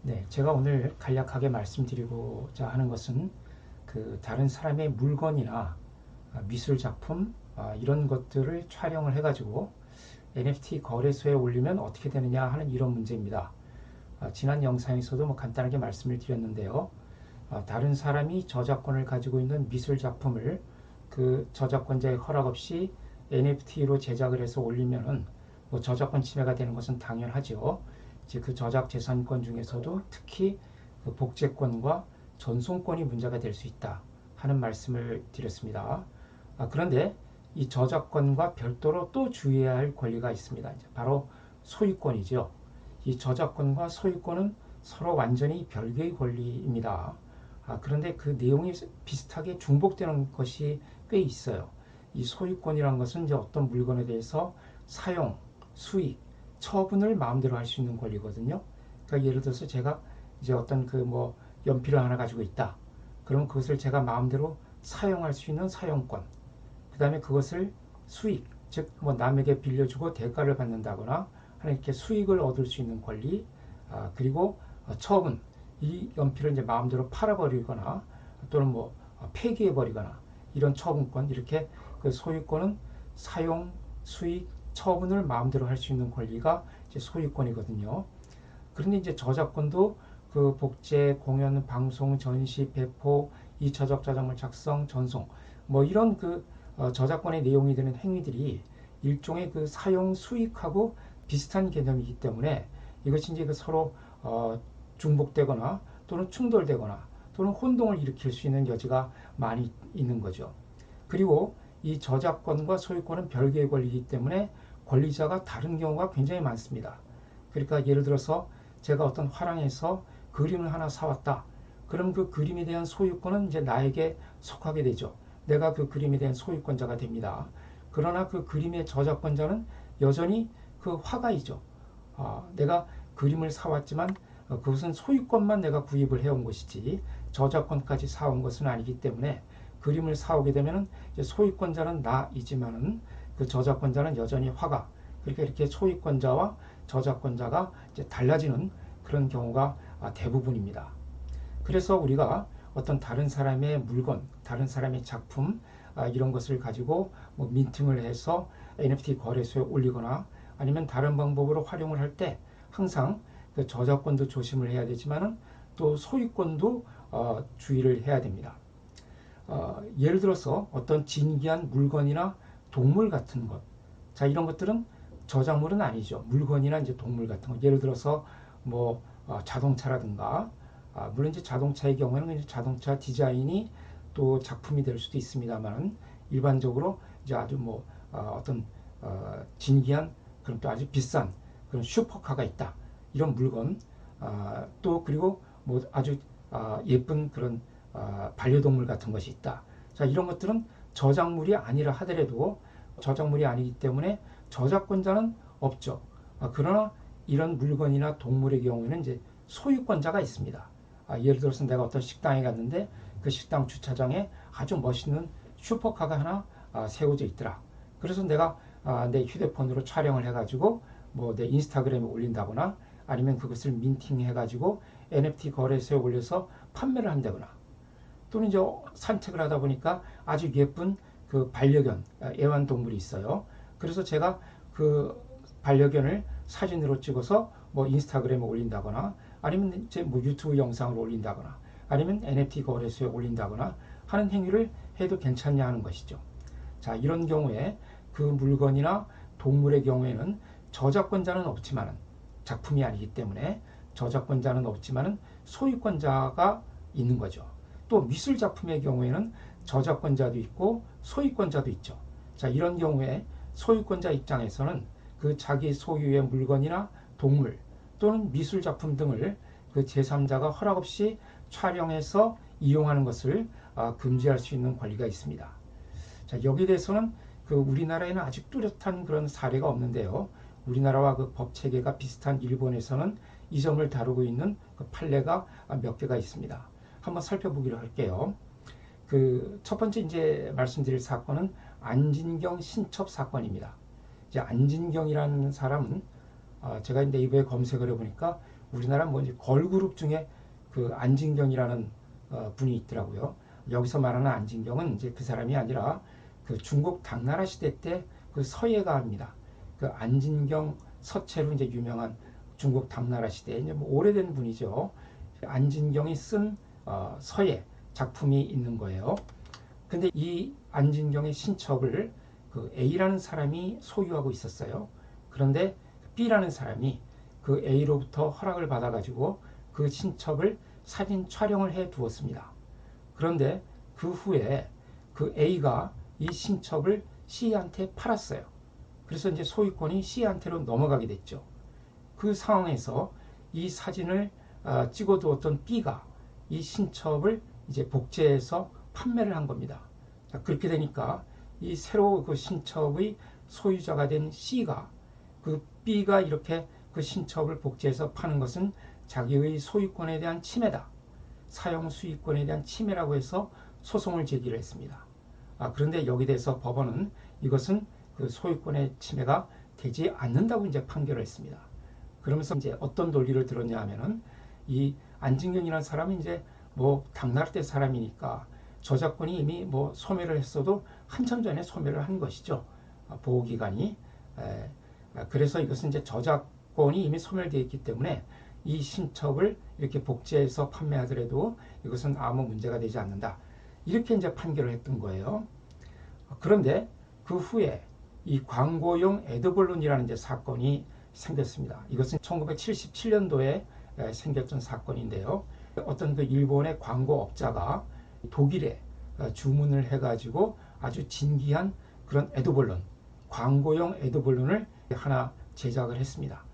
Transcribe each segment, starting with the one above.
네, 제가 오늘 간략하게 말씀드리고자 하는 것은 다른 사람의 물건이나 미술 작품 이런 것들을 촬영을 해가지고 NFT 거래소에 올리면 어떻게 되느냐 하는 이런 문제입니다. 지난 영상에서도 간단하게 말씀을 드렸는데요. 다른 사람이 저작권을 가지고 있는 미술 작품을 그 저작권자의 허락 없이 NFT로 제작을 해서 올리면은 저작권 침해가 되는 것은 당연하죠. 이제 그 저작 재산권 중에서도 특히 그 복제권과 전송권이 문제가 될 수 있다 하는 말씀을 드렸습니다. 그런데 이 저작권과 별도로 또 주의해야 할 권리가 있습니다. 바로 소유권이죠. 이 저작권과 소유권은 서로 완전히 별개의 권리입니다. 그런데 그 내용이 비슷하게 중복되는 것이 꽤 있어요. 이 소유권이라는 것은 이제 어떤 물건에 대해서 사용, 수익, 처분을 마음대로 할 수 있는 권리거든요. 그러니까 예를 들어서 제가 이제 어떤 연필을 하나 가지고 있다. 그럼 그것을 제가 마음대로 사용할 수 있는 사용권. 그 다음에 그것을 수익, 즉 남에게 빌려주고 대가를 받는다거나 하는 이렇게 수익을 얻을 수 있는 권리. 그리고 처분, 이 연필을 이제 마음대로 팔아버리거나 또는 폐기해버리거나 이런 처분권. 이렇게 그 소유권은 사용, 수익, 처분을 마음대로 할 수 있는 권리가 이제 소유권이거든요. 그런데 이제 저작권도 그 복제, 공연, 방송, 전시, 배포, 2차적 저작물 작성, 전송 이런 저작권의 내용이 되는 행위들이 일종의 그 사용 수익하고 비슷한 개념이기 때문에 이것이 이제 그 서로 중복되거나 또는 충돌되거나 또는 혼동을 일으킬 수 있는 여지가 많이 있는 거죠. 그리고 이 저작권과 소유권은 별개의 권리이기 때문에 권리자가 다른 경우가 굉장히 많습니다. 그러니까 예를 들어서 제가 어떤 화랑에서 그림을 하나 사왔다. 그럼 그 그림에 대한 소유권은 이제 나에게 속하게 되죠. 내가 그 그림에 대한 소유권자가 됩니다. 그러나 그 그림의 저작권자는 여전히 그 화가이죠. 내가 그림을 사왔지만 그것은 소유권만 내가 구입을 해온 것이지 저작권까지 사온 것은 아니기 때문에 그림을 사오게 되면 소유권자는 나이지만은 그 저작권자는 여전히 화가. 그러니까 이렇게 소유권자와 저작권자가 이제 달라지는 그런 경우가 대부분입니다. 그래서 우리가 어떤 다른 사람의 물건, 다른 사람의 작품 이런 것을 가지고 민팅을 해서 NFT 거래소에 올리거나 아니면 다른 방법으로 활용을 할 때 항상 그 저작권도 조심을 해야 되지만은 또 소유권도 주의를 해야 됩니다. 예를 들어서 어떤 진기한 물건이나 동물 같은 것, 자 이런 것들은 저작물은 아니죠. 물건이나 이제 동물 같은 것. 예를 들어서 자동차라든가 물론 이제 자동차의 경우에는 이제 자동차 디자인이 또 작품이 될 수도 있습니다만 일반적으로 이제 아주 어떤 진기한 그런 또 아주 비싼 그런 슈퍼카가 있다. 이런 물건 또 그리고 아주 예쁜 그런 반려동물 같은 것이 있다. 자 이런 것들은 저작물이 아니라 하더라도 저작물이 아니기 때문에 저작권자는 없죠. 그러나 이런 물건이나 동물의 경우에는 이제 소유권자가 있습니다. 예를 들어서 내가 어떤 식당에 갔는데 그 식당 주차장에 아주 멋있는 슈퍼카가 하나 세워져 있더라. 그래서 내가 내 휴대폰으로 촬영을 해가지고 내 인스타그램에 올린다거나 아니면 그것을 민팅해가지고 NFT 거래소에 올려서 판매를 한다거나 또는 이제 산책을 하다 보니까 아주 예쁜 그 반려견, 애완동물이 있어요. 그래서 제가 그 반려견을 사진으로 찍어서 인스타그램에 올린다거나 아니면 이제 유튜브 영상을 올린다거나 아니면 NFT 거래소에 올린다거나 하는 행위를 해도 괜찮냐 하는 것이죠. 자, 이런 경우에 그 물건이나 동물의 경우에는 저작권자는 없지만은 작품이 아니기 때문에 저작권자는 없지만은 소유권자가 있는 거죠. 또 미술 작품의 경우에는 저작권자도 있고 소유권자도 있죠. 자, 이런 경우에 소유권자 입장에서는 그 자기 소유의 물건이나 동물 또는 미술 작품 등을 그 제3자가 허락 없이 촬영해서 이용하는 것을 금지할 수 있는 권리가 있습니다. 자, 여기에 대해서는 그 우리나라에는 아직 뚜렷한 그런 사례가 없는데요. 우리나라와 그 법 체계가 비슷한 일본에서는 이 점을 다루고 있는 그 판례가 몇 개가 있습니다. 한번 살펴보기로 할게요. 그 첫 번째 이제 말씀드릴 사건은 안진경 신첩 사건입니다. 이제 안진경이라는 사람은 제가 네이버에 검색을 해보니까 우리나라 뭐 이제 걸그룹 중에 그 안진경이라는 분이 있더라고요. 여기서 말하는 안진경은 이제 그 사람이 아니라 그 중국 당나라 시대 때 그 서예가입니다. 그 안진경 서체로 이제 유명한 중국 당나라 시대에 이제 뭐 오래된 분이죠. 안진경이 쓴 서예 작품이 있는 거예요. 근데 이 안진경의 신첩을 그 A라는 사람이 소유하고 있었어요. 그런데 B라는 사람이 그 A로부터 허락을 받아가지고 그 신첩을 사진 촬영을 해 두었습니다. 그런데 그 후에 그 A가 이 신첩을 C한테 팔았어요. 그래서 이제 소유권이 C한테로 넘어가게 됐죠. 그 상황에서 이 사진을 찍어 두었던 B가 이 신첩을 이제 복제해서 판매를 한 겁니다. 자, 그렇게 되니까 이 새로 그 신첩의 소유자가 된 C가 그 B가 이렇게 그 신첩을 복제해서 파는 것은 자기의 소유권에 대한 침해다. 사용 수익권에 대한 침해라고 해서 소송을 제기를 했습니다. 그런데 여기 대해서 법원은 이것은 그 소유권의 침해가 되지 않는다고 이제 판결을 했습니다. 그러면서 이제 어떤 논리를 들었냐 하면은 이 안진경이라는 사람은 이제 뭐 당나라 때 사람이니까 저작권이 이미 뭐 소멸을 했어도 한참 전에 소멸을 한 것이죠. 보호기간이. 그래서 이것은 이제 저작권이 이미 소멸되어 있기 때문에 이 신첩을 이렇게 복제해서 판매하더라도 이것은 아무 문제가 되지 않는다. 이렇게 이제 판결을 했던 거예요. 그런데 그 후에 이 광고용 에드벌룬이라는 이제 사건이 생겼습니다. 이것은 1977년도에 생겼던 사건인데요. 어떤 그 일본의 광고업자가 독일에 주문을 해가지고 아주 진기한 그런 에드벌룬, 광고용 에드벌룬을 하나 제작을 했습니다.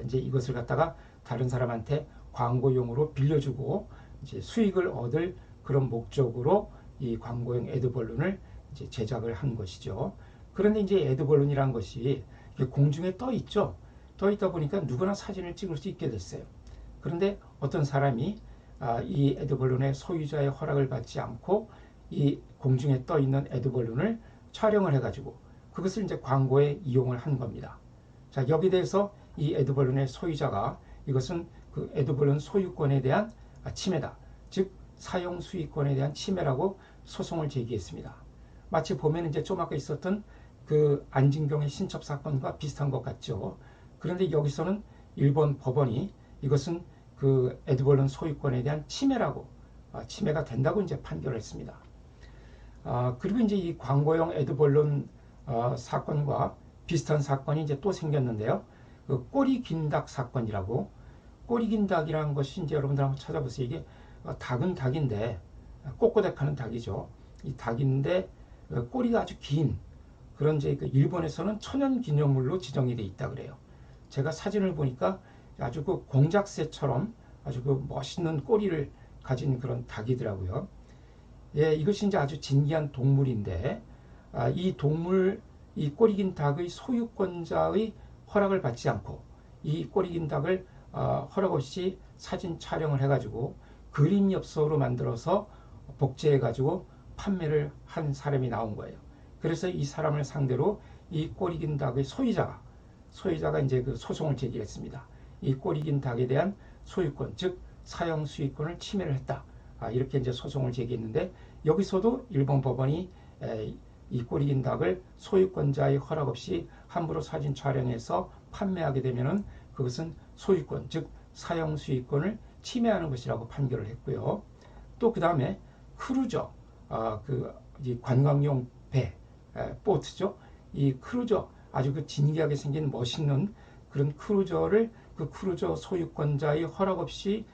이제 이것을 갖다가 다른 사람한테 광고용으로 빌려주고 이제 수익을 얻을 그런 목적으로 이 광고용 에드벌룬을 이제 제작을 한 것이죠. 그런데 이제 에드벌룬이라는 것이 공중에 떠 있죠. 떠 있다 보니까 누구나 사진을 찍을 수 있게 됐어요. 그런데 어떤 사람이 이 에드벌룬의 소유자의 허락을 받지 않고 이 공중에 떠 있는 에드벌룬을 촬영을 해가지고 그것을 이제 광고에 이용을 한 겁니다. 자, 여기 대해서 이 에드벌룬의 소유자가 이것은 그 에드벌룬 소유권에 대한 침해다. 즉 사용 수익권에 대한 침해라고 소송을 제기했습니다. 마치 보면 이제 좀 아까 있었던 그 안진경의 신첩 사건과 비슷한 것 같죠. 그런데 여기서는 일본 법원이 이것은 그 에드벌룬 소유권에 대한 침해라고 침해가 된다고 이제 판결을 했습니다. 그리고 이제 이 광고용 에드벌룬 사건과 비슷한 사건이 이제 또 생겼는데요. 그 꼬리 긴 닭 사건이라고. 꼬리 긴 닭이라는 것이 이제 여러분들 한번 찾아보세요. 이게 닭은 닭인데 꼬꼬댁하는 닭이죠. 이 닭인데 꼬리가 아주 긴 그런 이제 그 일본에서는 천연 기념물로 지정이 돼 있다 그래요. 제가 사진을 보니까 아주 그 공작새처럼 아주 그 멋있는 꼬리를 가진 그런 닭이더라고요. 예, 이것이 이제 아주 진귀한 동물인데 이 동물 이 꼬리 긴 닭의 소유권자의 허락을 받지 않고 이 꼬리 긴 닭을 허락 없이 사진 촬영을 해가지고 그림 엽서로 만들어서 복제해가지고 판매를 한 사람이 나온 거예요. 그래서 이 사람을 상대로 이 꼬리 긴 닭의 소유자가 이제 그 소송을 제기했습니다. 이 꼬리 긴 닭에 대한 소유권, 즉 사용 수익권을 침해를 했다. 이렇게 이제 소송을 제기했는데 여기서도 일본 법원이 이 꼬리 긴 닭을 소유권자의 허락 없이 함부로 사진 촬영해서 판매하게 되면은 그것은 소유권, 즉 사용 수익권을 침해하는 것이라고 판결을 했고요. 또 그 다음에 크루저, 그 관광용 배, 보트죠. 이 크루저 아주 그 진기하게 생긴 멋있는 그런 크루저를 그 크루저 소유권자의 허락 없이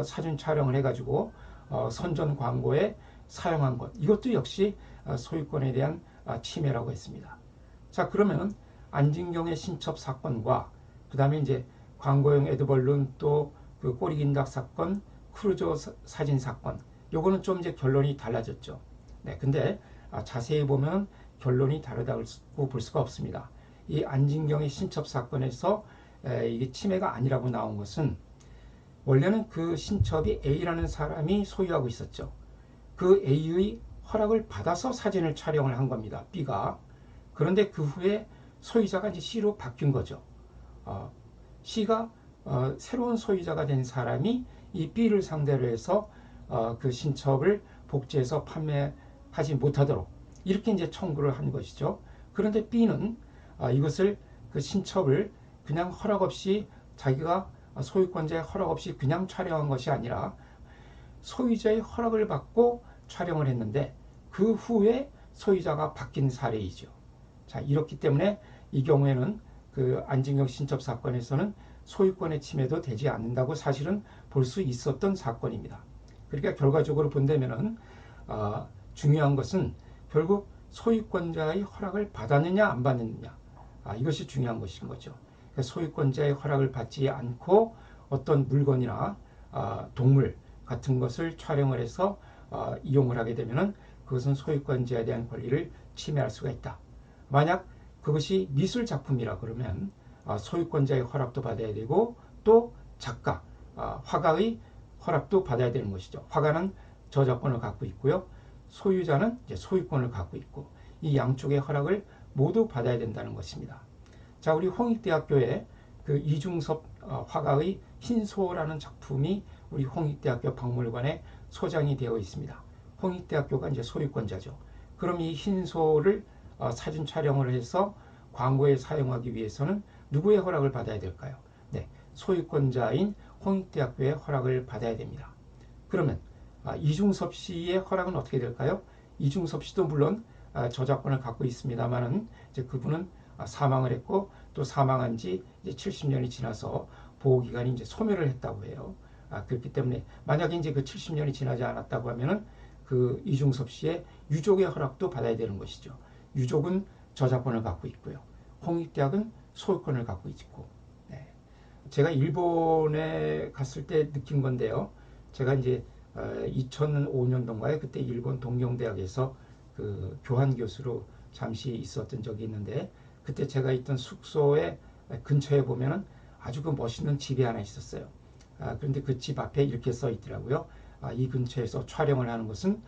사진 촬영을 해가지고 선전 광고에 사용한 것, 이것도 역시 소유권에 대한 침해라고 했습니다. 자, 그러면 안진경의 신첩 사건과 그 다음에 이제 광고용 에드벌룬 또 그 꼬리 긴 닭 사건, 크루저 사진 사건, 요거는 좀 이제 결론이 달라졌죠. 네, 근데 자세히 보면 결론이 다르다고 볼 수가 없습니다. 이 안진경의 신첩 사건에서 이게 침해가 아니라고 나온 것은 원래는 그 신첩이 A라는 사람이 소유하고 있었죠. 그 A의 허락을 받아서 사진을 촬영을 한 겁니다. B가. 그런데 그 후에 소유자가 이제 C로 바뀐 거죠. C가 새로운 소유자가 된 사람이 이 B를 상대로 해서 그 신첩을 복제해서 판매하지 못하도록 이렇게 이제 청구를 한 것이죠. 그런데 B는 이것을 그 신첩을 그냥 허락 없이 자기가 소유권자의 허락 없이 그냥 촬영한 것이 아니라 소유자의 허락을 받고 촬영을 했는데 그 후에 소유자가 바뀐 사례이죠. 자, 이렇기 때문에 이 경우에는 그 안진경 신첩 사건에서는 소유권의 침해도 되지 않는다고 사실은 볼 수 있었던 사건입니다. 그러니까 결과적으로 본다면은 중요한 것은 결국 소유권자의 허락을 받았느냐 안 받느냐 이것이 중요한 것인 거죠. 그러니까 소유권자의 허락을 받지 않고 어떤 물건이나 동물 같은 것을 촬영을 해서 이용을 하게 되면은 그것은 소유권자에 대한 권리를 침해할 수가 있다. 만약 그것이 미술 작품이라 그러면 소유권자의 허락도 받아야 되고 또 작가, 화가의 허락도 받아야 되는 것이죠. 화가는 저작권을 갖고 있고요. 소유자는 이제 소유권을 갖고 있고 이 양쪽의 허락을 모두 받아야 된다는 것입니다. 자, 우리 홍익대학교에 그 이중섭 화가의 흰소라는 작품이 우리 홍익대학교 박물관에 소장이 되어 있습니다. 홍익대학교가 이제 소유권자죠. 그럼 이 흰소를 사진 촬영을 해서 광고에 사용하기 위해서는 누구의 허락을 받아야 될까요? 네, 소유권자인 홍익대학교의 허락을 받아야 됩니다. 그러면 이중섭 씨의 허락은 어떻게 될까요? 이중섭 씨도 물론 저작권을 갖고 있습니다만은 이제 그분은 사망을 했고 또 사망한 지 이제 70년이 지나서 보호기간이 이제 소멸을 했다고 해요. 그렇기 때문에 만약에 이제 그 70년이 지나지 않았다고 하면은 그 이중섭 씨의 유족의 허락도 받아야 되는 것이죠. 유족은 저작권을 갖고 있고요. 홍익대학은 소유권을 갖고 있고. 네. 제가 일본에 갔을 때 느낀 건데요. 제가 이제 2005년도인가에 그때 일본 동경대학에서 그 교환 교수로 잠시 있었던 적이 있는데 그때 제가 있던 숙소의 근처에 보면은 아주 그 멋있는 집이 하나 있었어요. 그런데 그 집 앞에 이렇게 써 있더라고요. 이 근처에서 촬영을 하는 것은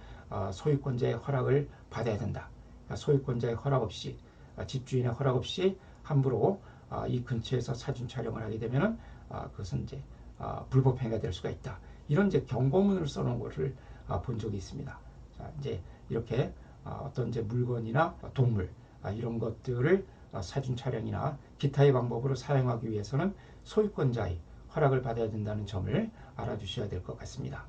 소유권자의 허락을 받아야 된다. 소유권자의 허락 없이 집주인의 허락 없이 함부로 이 근처에서 사진 촬영을 하게 되면은 그것은 이제 불법 행위가 될 수가 있다. 이런 이제 경고문을 써놓은 것을 본 적이 있습니다. 자, 이제 이렇게 어떤 이제 물건이나 동물 이런 것들을 사진 촬영이나 기타의 방법으로 사용하기 위해서는 소유권자의 허락을 받아야 된다는 점을 알아주셔야 될 것 같습니다.